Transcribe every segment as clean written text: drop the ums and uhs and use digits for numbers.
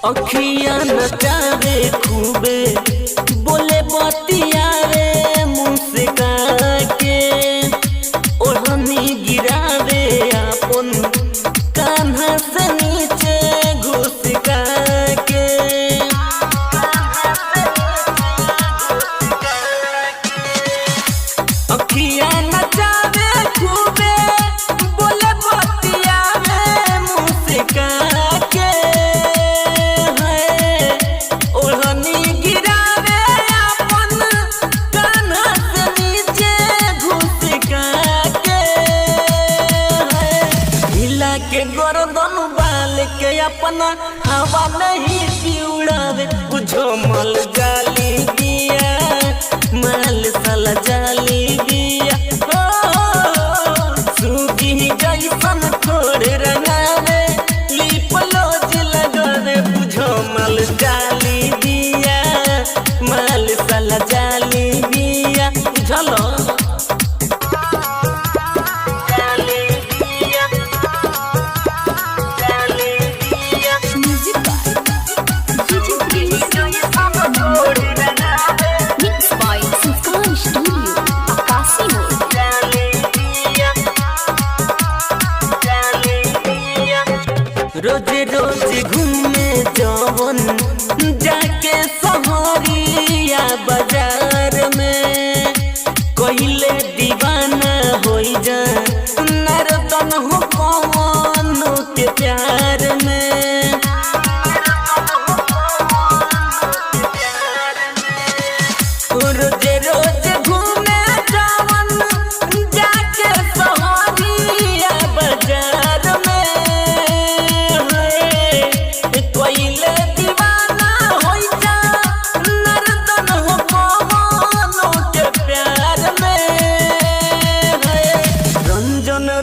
अखिया नचावे खूबे बोले बतियावे मुँह से काके ओढ़नी गिरावे अपन कान्हा से नीचे घुस के अखिया नचावे खूबे बोले बतियावे मुँह से काके के गर्दन बाल के अपना हवा नहीं की उड़ावे बुझो मल जाली दिया माल साला जाली दिया सूगी जैसन थोड़े रंगावे लिप लोज लगावे बुझो मल जाली दिया माल साला जाली दिया बुझलो रोज रोज घूमे जवन जाके सहरिया बाजार में कोइले दीवाना होई जा नरदन हो कौन के प्यार में रोज रोज घूमे जवन जाके सहरिया बाजार में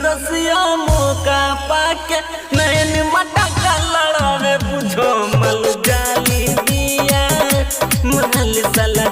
रसिया मौका पाके नैन मटका लड़ावे बुझो मल जाली दिया महल साला